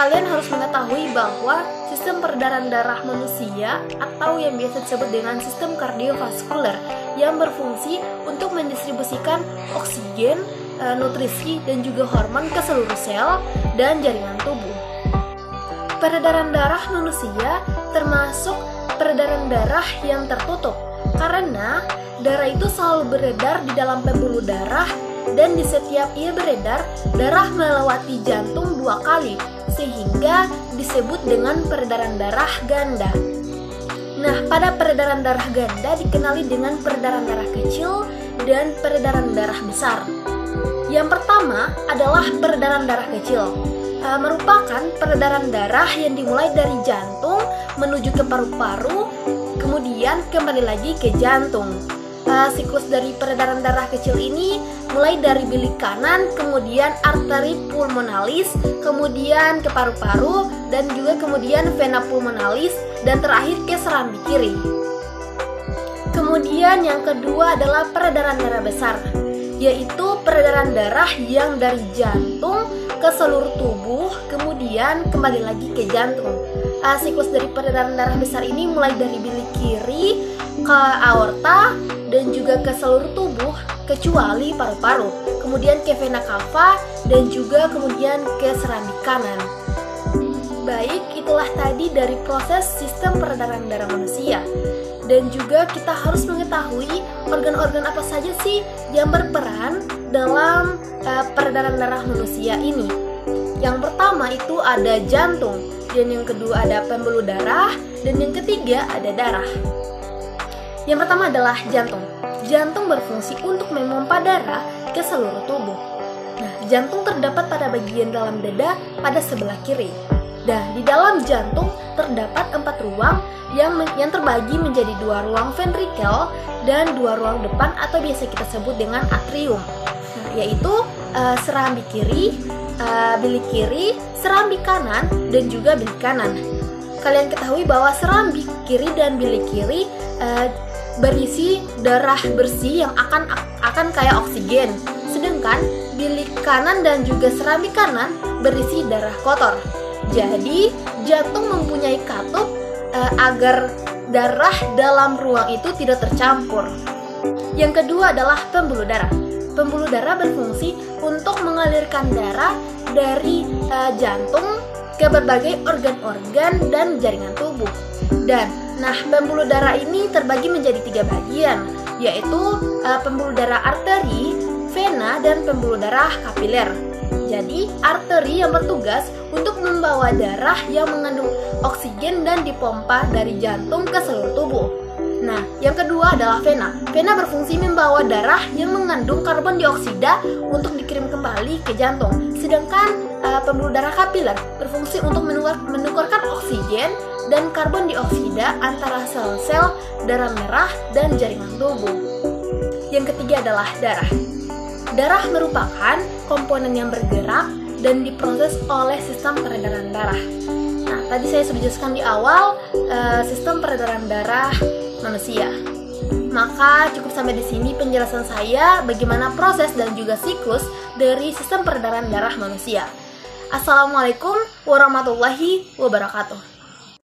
kalian harus mengetahui bahwa sistem peredaran darah manusia atau yang biasa disebut dengan sistem kardiovaskuler yang berfungsi untuk mendistribusikan oksigen, nutrisi, dan juga hormon ke seluruh sel dan jaringan tubuh. Peredaran darah manusia termasuk peredaran darah yang tertutup karena darah itu selalu beredar di dalam pembuluh darah dan di setiap ia beredar, darah melewati jantung 2 kali sehingga disebut dengan peredaran darah ganda. Nah, pada peredaran darah ganda dikenali dengan peredaran darah kecil dan peredaran darah besar. Yang pertama adalah peredaran darah kecil, merupakan peredaran darah yang dimulai dari jantung menuju ke paru-paru, kemudian kembali lagi ke jantung. Siklus dari peredaran darah kecil ini mulai dari bilik kanan, kemudian arteri pulmonalis, kemudian ke paru-paru, dan juga kemudian vena pulmonalis, dan terakhir ke serambi kiri. Kemudian yang kedua adalah peredaran darah besar, yaitu peredaran darah yang dari jantung ke seluruh tubuh, kemudian kembali lagi ke jantung. Siklus dari peredaran darah besar ini mulai dari bilik kiri ke aorta dan juga ke seluruh tubuh kecuali paru-paru, kemudian ke vena cava dan juga kemudian ke serambi kanan. Baik, itulah tadi dari proses sistem peredaran darah manusia. Dan juga kita harus mengetahui organ-organ apa saja sih yang berperan dalam peredaran darah manusia ini. Yang pertama itu ada jantung, dan yang kedua ada pembuluh darah, dan yang ketiga ada darah. Yang pertama adalah jantung. Jantung berfungsi untuk memompa darah ke seluruh tubuh. Nah, jantung terdapat pada bagian dalam dada pada sebelah kiri. Dan di dalam jantung terdapat 4 ruang yang terbagi menjadi 2 ruang ventrikel dan 2 ruang depan atau biasa kita sebut dengan atrium. Nah, yaitu serambi kiri, bilik kiri, serambi kanan, dan juga bilik kanan. Kalian ketahui bahwa serambi kiri dan bilik kiri berisi darah bersih yang akan kaya oksigen, sedangkan bilik kanan dan juga serambi kanan berisi darah kotor. Jadi, jantung mempunyai katup agar darah dalam ruang itu tidak tercampur. Yang kedua adalah pembuluh darah. Pembuluh darah berfungsi untuk mengalirkan darah dari jantung ke berbagai organ-organ dan jaringan tubuh. Pembuluh darah ini terbagi menjadi 3 bagian, yaitu pembuluh darah arteri, vena, dan pembuluh darah kapiler. Jadi, arteri yang bertugas untuk membawa darah yang mengandung oksigen dan dipompa dari jantung ke seluruh tubuh. Nah, yang kedua adalah vena. Vena berfungsi membawa darah yang mengandung karbon dioksida untuk dikirim kembali ke jantung. Sedangkan pembuluh darah kapiler berfungsi untuk menukarkan oksigen dan karbon dioksida antara sel-sel darah merah dan jaringan tubuh. Yang ketiga adalah darah. Darah merupakan komponen yang bergerak dan diproses oleh sistem peredaran darah. Nah, tadi saya sudah jelaskan di awal sistem peredaran darah manusia. Maka cukup sampai di sini penjelasan saya bagaimana proses dan juga siklus dari sistem peredaran darah manusia. Assalamualaikum warahmatullahi wabarakatuh.